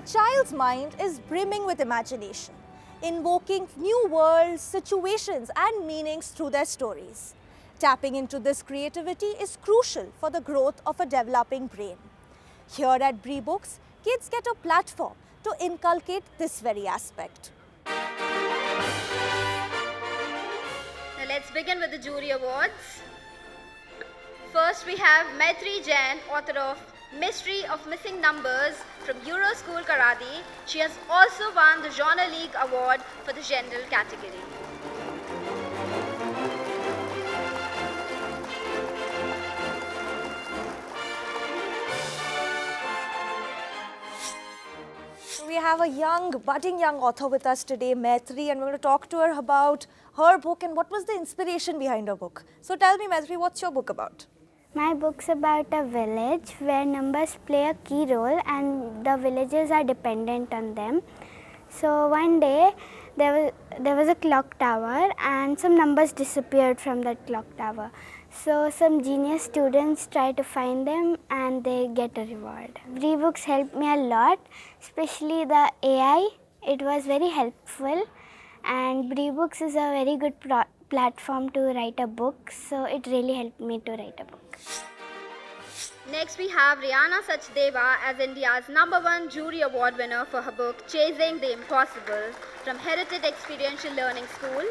child's mind is brimming with imagination, invoking new worlds, situations and meanings through their stories. Tapping into this creativity is crucial for the growth of a developing brain. Here at Bribooks, kids get a platform to inculcate this very aspect. Now let's begin with the jury awards. First we have Maitri Jain, author of Mystery of Missing Numbers from Euro School Karadi. She has also won the Genre League Award for the general category. We have a budding young author with us today, Maitri, and we're going to talk to her about her book and what was the inspiration behind her book. So tell me, Maitri, what's your book about? My book's about a village where numbers play a key role and the villagers are dependent on them. So one day there was a clock tower and some numbers disappeared from that clock tower. So some genius students try to find them and they get a reward. Breebooks helped me a lot, especially the AI. It was very helpful, and Breebooks is a very good platform to write a book, so it really helped me to write a book. Next we have Rihanna Sachdeva as India's #1 jury award winner for her book Chasing the Impossible from Heritage Experiential Learning School.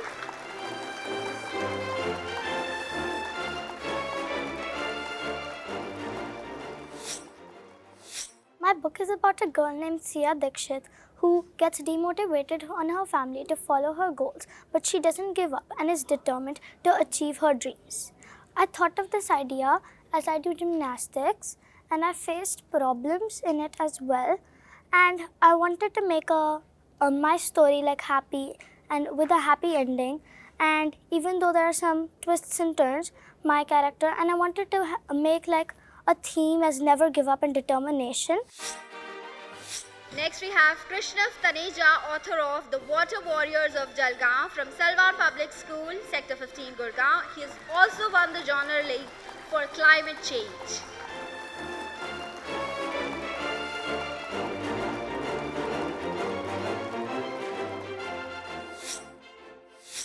My book is about a girl named Sia Dikshit who gets demotivated on her family to follow her goals, but she doesn't give up and is determined to achieve her dreams. I thought of this idea as I do gymnastics, and I faced problems in it as well, and I wanted to make my story like happy and with a happy ending, and even though there are some twists and turns, my character, and I wanted to make like a theme as never give up and determination. Next we have Krishnav Taneja, author of The Water Warriors of Jalgaon from Salwar Public School, Sector 15, Gurgaon. He has also won the Genre League for climate change.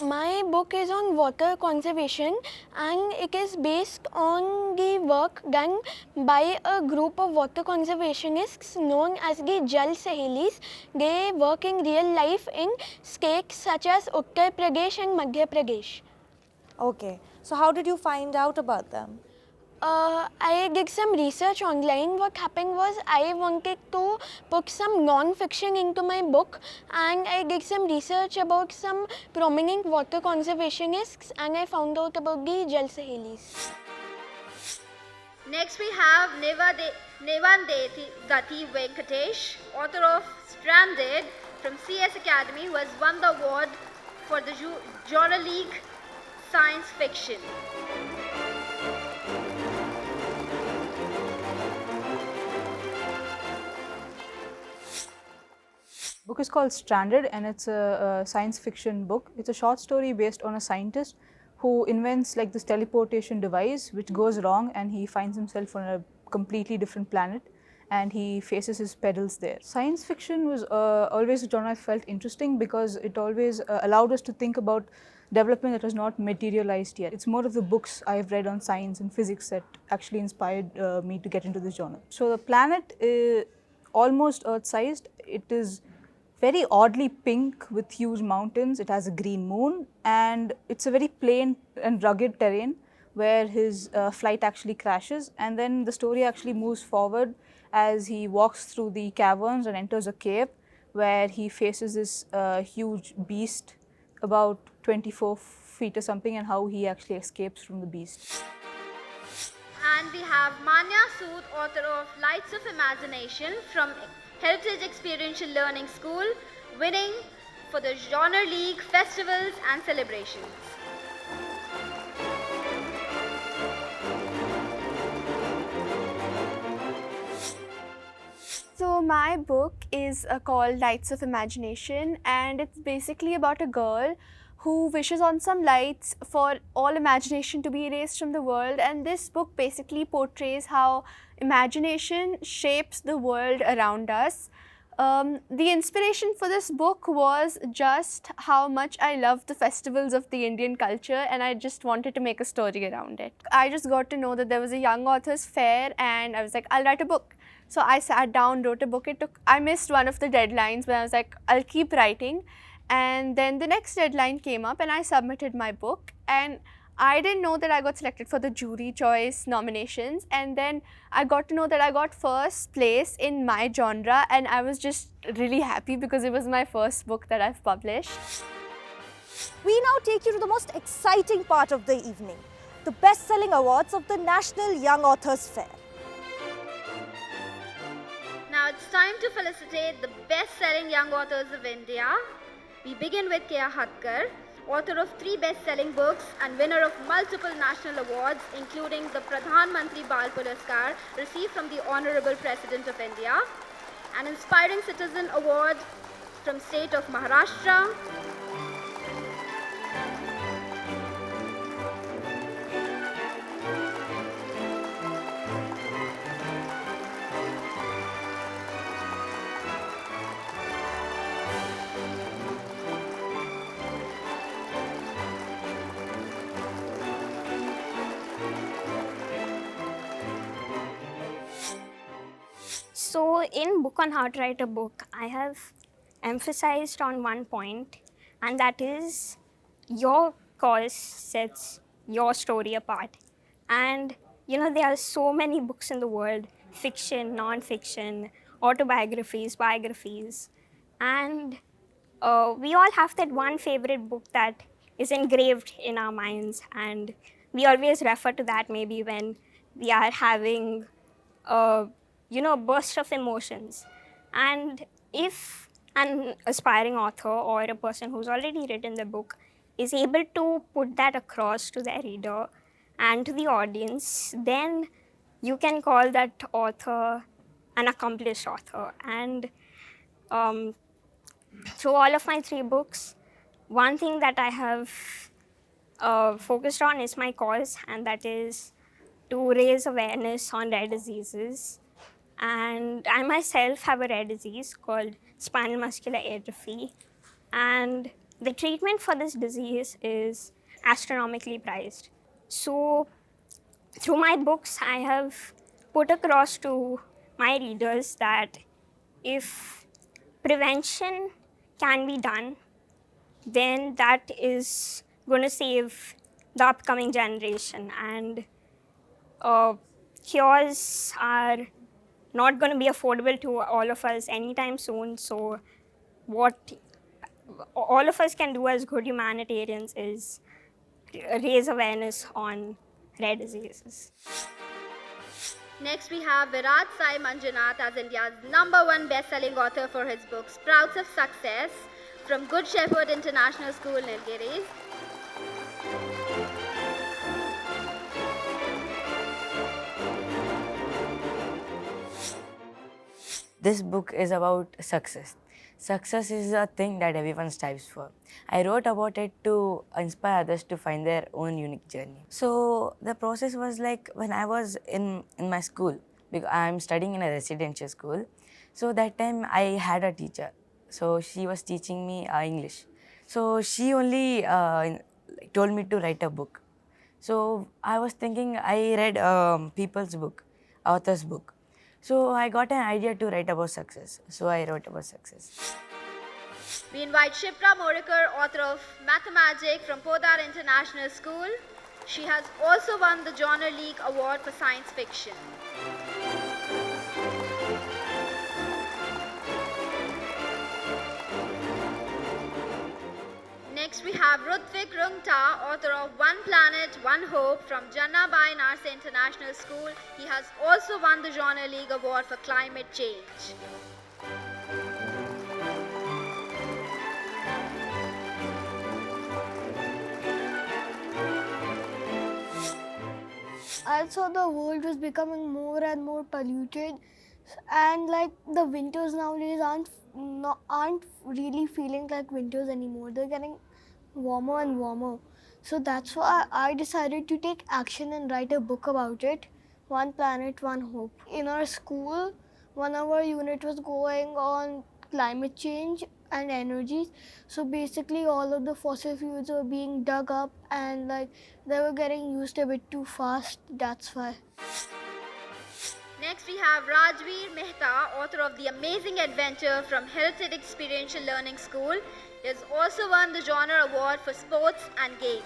My book is on water conservation, and it is based on the work done by a group of water conservationists known as the Jal Sahelis. They work in real life in states such as Uttar Pradesh and Madhya Pradesh. Okay, so how did you find out about them? I did some research online. What happened was I wanted to put some non-fiction into my book, and I did some research about some prominent water conservationists, and I found out about the Jal Sahelis. Next we have Nevandeti Gati Venkatesh, author of Stranded from CS Academy, who has won the award for the Genre League Science Fiction. The book is called Stranded, and it's a science fiction book. It's a short story based on a scientist who invents like this teleportation device which goes wrong, and he finds himself on a completely different planet and he faces his perils there. Science fiction was always a genre I felt interesting because it always allowed us to think about development that was not materialized yet. It's more of the books I've read on science and physics that actually inspired me to get into this genre. So the planet is almost Earth-sized. It is very oddly pink with huge mountains. It has a green moon, and it's a very plain and rugged terrain where his flight actually crashes, and then the story actually moves forward as he walks through the caverns and enters a cave where he faces this huge beast about 24 feet or something, and how he actually escapes from the beast. And we have Manya Sood, author of Lights of Imagination from Heritage Experiential Learning School, winning for the Genre League Festivals and Celebrations. So my book is called Lights of Imagination, and it's basically about a girl who wishes on some lights for all imagination to be erased from the world, and this book basically portrays how imagination shapes the world around us. The inspiration for this book was just how much I love the festivals of the Indian culture, and I just wanted to make a story around it. I just got to know that there was a young authors fair, and I was like, I'll write a book. So I sat down, wrote a book. I missed one of the deadlines, but I was like, I'll keep writing. And then the next deadline came up and I submitted my book, and I didn't know that I got selected for the jury choice nominations, and then I got to know that I got first place in my genre, and I was just really happy because it was my first book that I've published. We now take you to the most exciting part of the evening, the Best-Selling Awards of the National Young Authors Fair. Now it's time to felicitate the best-selling young authors of India. We begin with K.R. Hatkar, author of 3 best-selling books and winner of multiple national awards, including the Pradhan Mantri Bal Puraskar received from the Honorable President of India, an Inspiring Citizen Award from state of Maharashtra, So in Book on How to Write a Book, I have emphasized on one point, and that is your cause sets your story apart. And there are so many books in the world, fiction, non-fiction, autobiographies, biographies, and we all have that one favorite book that is engraved in our minds, and we always refer to that maybe when we are having a burst of emotions. And if an aspiring author or a person who's already written the book is able to put that across to their reader and to the audience, then you can call that author an accomplished author. And through all of my 3 books, one thing that I have focused on is my cause, and that is to raise awareness on rare diseases. And I myself have a rare disease called spinal muscular atrophy, and the treatment for this disease is astronomically priced. So through my books, I have put across to my readers that if prevention can be done, then that is going to save the upcoming generation. And cures are not going to be affordable to all of us anytime soon. So what all of us can do as good humanitarians is raise awareness on rare diseases. Next, we have Virat Sai Manjunath as India's #1 best-selling author for his book Sprouts of Success from Good Shepherd International School, Nilgiris. This book is about success. Success is a thing that everyone strives for. I wrote about it to inspire others to find their own unique journey. So the process was like when I was in my school, because I'm studying in a residential school. So that time I had a teacher. So she was teaching me English. So she only told me to write a book. So I was thinking, I read people's book, author's book. So I got an idea to write about success. So I wrote about success. We invite Shipra Morikar, author of Mathemagic from Podar International School. She has also won the Genre League Award for Science Fiction. Next, we have Rutvik Rungta, author of One Planet, One Hope from Jannabai Narse International School. He has also won the Genre League Award for Climate Change. I saw the world was becoming more and more polluted, and like the winters nowadays aren't really feeling like winters anymore. They're getting warmer and warmer. So that's why I decided to take action and write a book about it. One Planet, One Hope. In our school, one of our unit was going on climate change and energies. So basically all of the fossil fuels were being dug up and like they were getting used a bit too fast, that's why. Next we have Rajveer Mehta, author of The Amazing Adventure from Heritage Experiential Learning School. He has also won the Genre Award for Sports and Games.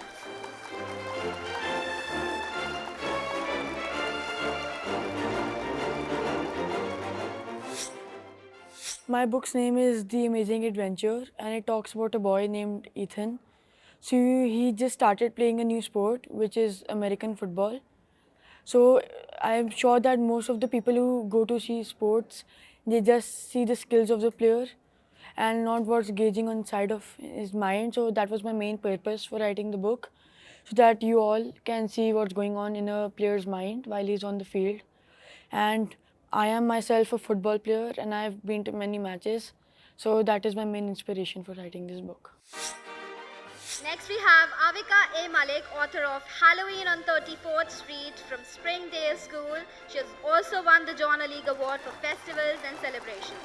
My book's name is The Amazing Adventure and it talks about a boy named Ethan. So he just started playing a new sport, which is American football. So I'm sure that most of the people who go to see sports, they just see the skills of the player and not what's gauging on side of his mind. So that was my main purpose for writing the book, so that you all can see what's going on in a player's mind while he's on the field. And I am myself a football player and I've been to many matches. So that is my main inspiration for writing this book. Next we have Avika A. Malik, author of Halloween on 34th Street from Springdale School. She has also won the Genre League Award for festivals and celebrations.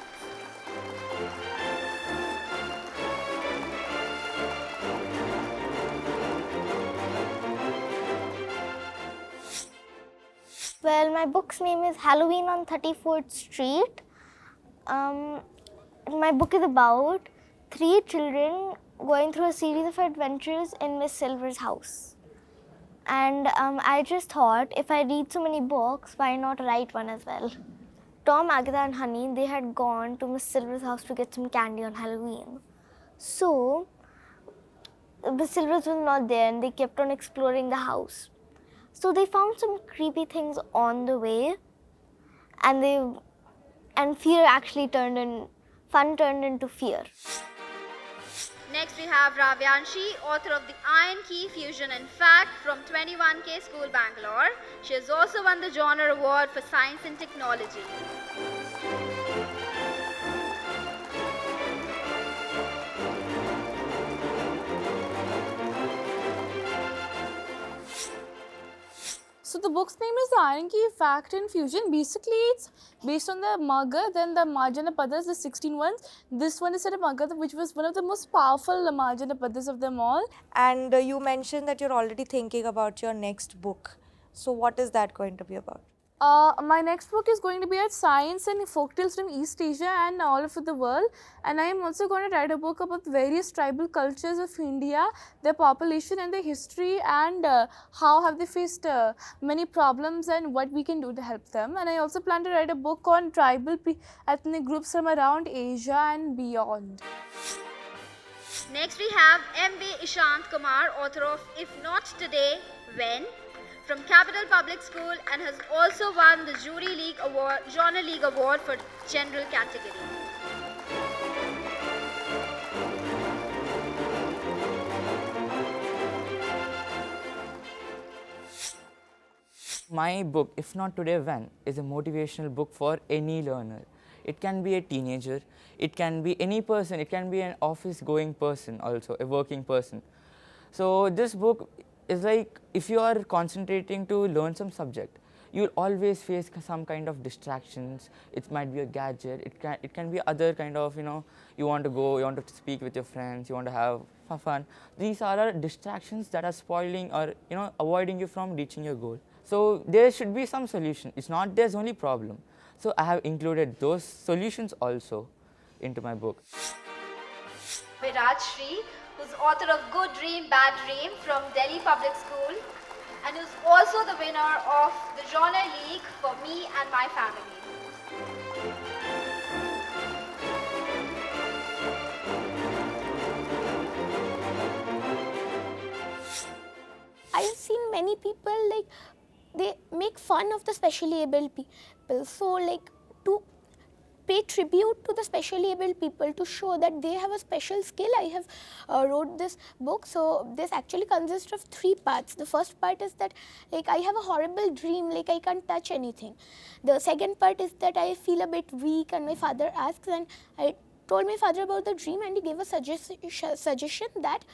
Well, my book's name is Halloween on 34th Street. My book is about 3 children going through a series of adventures in Miss Silver's house. And I just thought, if I read so many books, why not write one as well? Tom, Agatha and Honey, they had gone to Miss Silver's house to get some candy on Halloween. So, Miss Silver's was not there and they kept on exploring the house. So they found some creepy things on the way, and fear actually fun turned into fear. Next we have Ravyanshi, author of The Iron Key Fusion and Fact from 21K School, Bangalore. She has also won the Genre Award for Science and Technology. So the book's name is The Iron Key, Fact and Fusion. Basically, it's based on the Magadha, then the Mahajanapadas, the 16 ones. This one is set of Magadha, which was one of the most powerful Mahajanapadas of them all. And you mentioned that you're already thinking about your next book. So what is that going to be about? My next book is going to be at science and folktales from East Asia and all over the world. And I am also going to write a book about various tribal cultures of India, their population and their history, and how have they faced many problems and what we can do to help them. And I also plan to write a book on tribal ethnic groups from around Asia and beyond. Next we have M.V. Ishant Kumar, author of If Not Today, When? From Capital Public School, and has also won the Genre League Award for General category. My book, If Not Today, When, is a motivational book for any learner. It can be a teenager, it can be any person, it can be an office-going person also, a working person. So this book is like, if you are concentrating to learn some subject, you'll always face some kind of distractions. It might be a gadget, it can be other kind of, you want to go, you want to speak with your friends, you want to have fun. These are distractions that are spoiling or avoiding you from reaching your goal. So there should be some solution. It's not there's only problem. So I have included those solutions also into my book. Viraj Sri, who's author of Good Dream, Bad Dream from Delhi Public School, and who's also the winner of the Genre League for Me and My Family. I've seen many people they make fun of the specially able people. So to pay tribute to the specially able people, to show that they have a special skill, I have wrote this book. So this actually consists of 3 parts. The first part is that I have a horrible dream, I can't touch anything. The second part is that I feel a bit weak and my father asks, and I told my father about the dream and he gave a suggestion that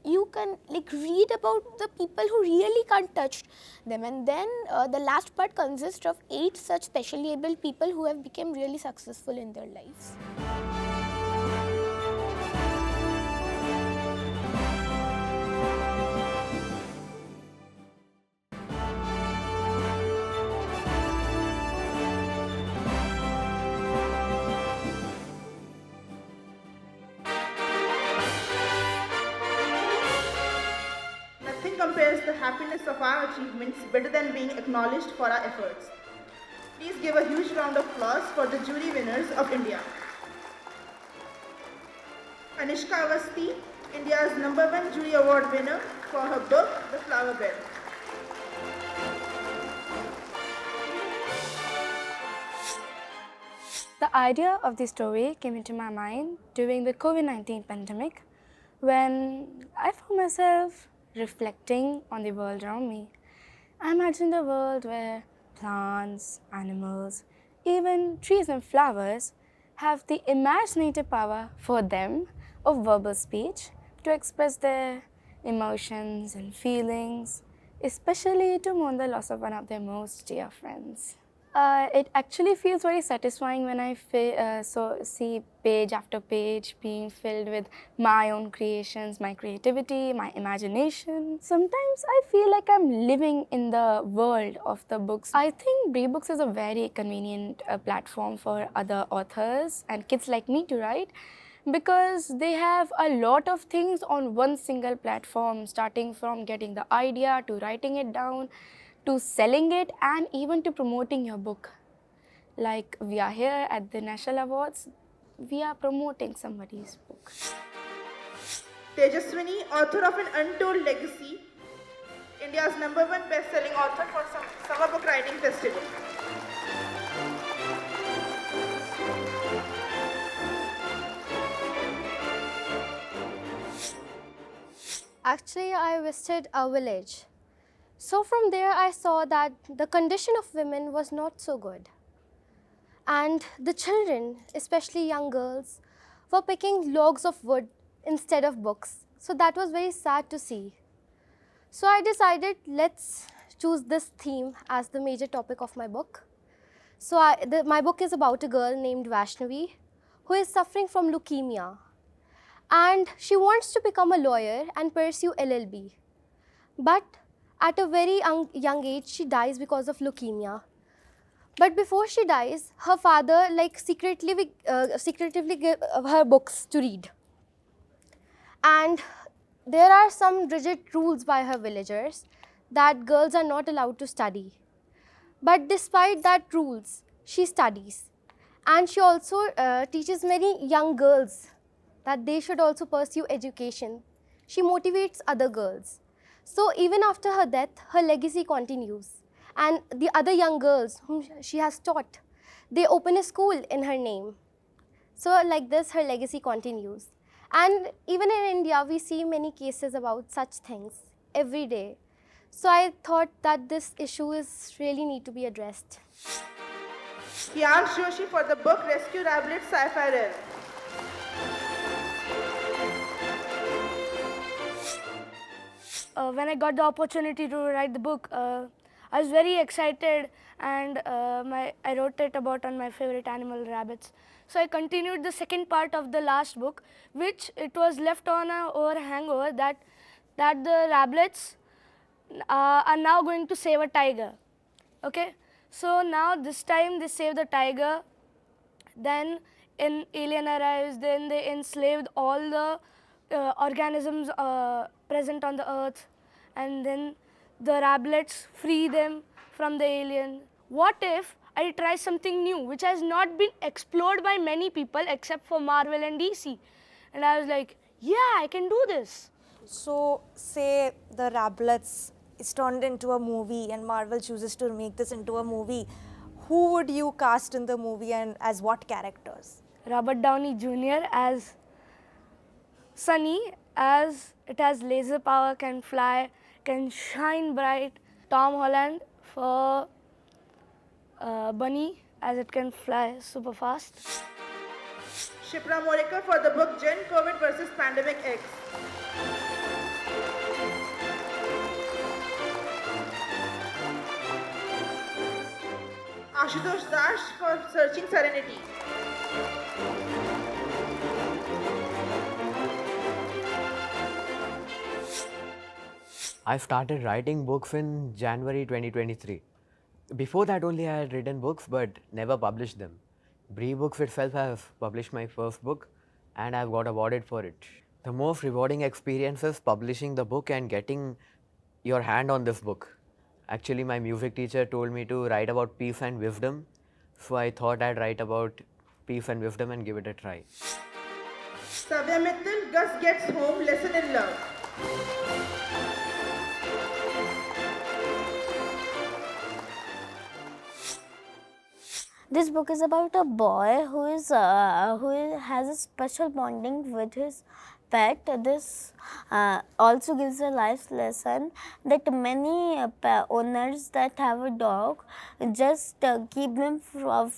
you can like read about the people who really can't touch them. And then the last part consists of 8 such specially able people who have become really successful in their lives. Nothing compares the happiness of our achievements better than being acknowledged for our efforts. Please give a huge round of applause for the jury winners of India. Anishka Avasti, India's #1 jury award winner for her book, The Flower Bed. The idea of the story came into my mind during the COVID-19 pandemic when I found myself reflecting on the world around me. I imagined a world where plants, animals, even trees and flowers have the imaginative power for them of verbal speech to express their emotions and feelings, especially to mourn the loss of one of their most dear friends. It actually feels very satisfying when I see page after page being filled with my own creations, my creativity, my imagination. Sometimes I feel like I'm living in the world of the books. I think Breebooks is a very convenient platform for other authors and kids like me to write, because they have a lot of things on one single platform, starting from getting the idea to writing it down, to selling it, and even to promoting your book. Like we are here at the National Awards, we are promoting somebody's book. Tejaswini, author of An Untold Legacy, India's #1 best-selling author for Summer Book Writing Festival. Actually, I visited a village. So from there, I saw that the condition of women was not so good. And the children, especially young girls, were picking logs of wood instead of books. So that was very sad to see. So I decided, let's choose this theme as the major topic of my book. So my book is about a girl named Vaishnavi who is suffering from leukemia. And she wants to become a lawyer and pursue LLB. But at a very young age, she dies because of leukemia. But before she dies, her father secretively gave her books to read. And there are some rigid rules by her villagers that girls are not allowed to study. But despite that rules, she studies. And she also teaches many young girls that they should also pursue education. She motivates other girls. So even after her death, her legacy continues. And the other young girls whom she has taught, they open a school in her name. So like this, her legacy continues. And even in India, we see many cases about such things every day. So I thought that this issue is really need to be addressed. Kian Joshi for the book Rescue Rabbit Sci-Fi Realm. When I got the opportunity to write the book, I was very excited, and I wrote it about on my favorite animal, rabbits. So I continued the second part of the last book, which it was left on a hangover that the rabbits are now going to save a tiger. Okay, so now this time they save the tiger. Then an alien arrives. Then they enslaved all the organisms present on the earth, and then the rabbits free them from the alien. What if I try something new which has not been explored by many people except for Marvel and DC? And I was like, yeah, I can do this. So say the rablets is turned into a movie and Marvel chooses to make this into a movie. Who would you cast in the movie and as what characters? Robert Downey Jr. as Sunny, as it has laser power, can fly, can shine bright. Tom Holland for Bunny, as it can fly super fast. Shipra Morika for the book Gen COVID vs. Pandemic X. Ashutosh Dash for Searching Serenity. I started writing books in January 2023. Before that only I had written books but never published them. Breebooks itself have published my first book and I've got awarded for it. The most rewarding experience is publishing the book and getting your hand on this book. Actually, my music teacher told me to write about peace and wisdom, so I thought I'd write about peace and wisdom and give it a try. Savya Mittal, Gus Gets Home, Lesson in Love. This book is about a boy who has a special bonding with his pet. This also gives a life lesson that many owners that have a dog just keep them for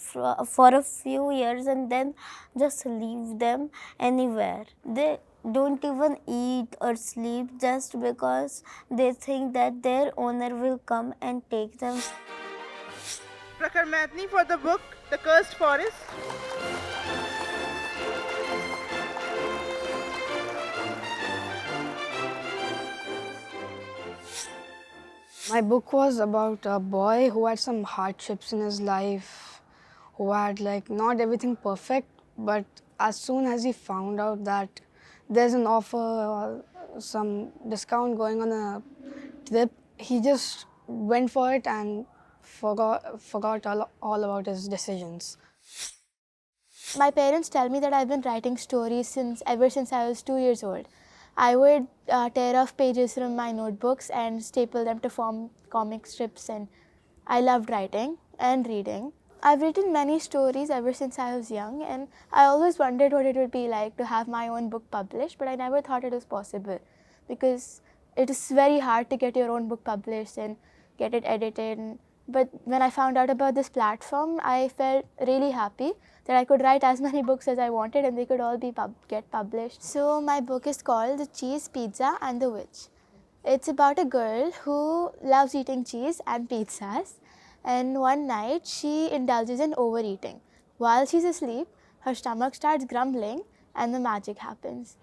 a few years and then just leave them anywhere. They don't even eat or sleep just because they think that their owner will come and take them. Prakhar Mathni for the book The Cursed Forest. My book was about a boy who had some hardships in his life, who had like not everything perfect, but as soon as he found out that there's an offer or some discount going on a trip, he just went for it and forgot all about his decisions. My parents tell me that I've been writing stories ever since I was 2 years old. I would tear off pages from my notebooks and staple them to form comic strips, and I loved writing and reading. I've written many stories ever since I was young, and I always wondered what it would be like to have my own book published, but I never thought it was possible because it is very hard to get your own book published and get it edited. But when I found out about this platform, I felt really happy that I could write as many books as I wanted and they could all get published. So my book is called The Cheese, Pizza and the Witch. It's about a girl who loves eating cheese and pizzas, and one night she indulges in overeating. While she's asleep, her stomach starts grumbling and the magic happens.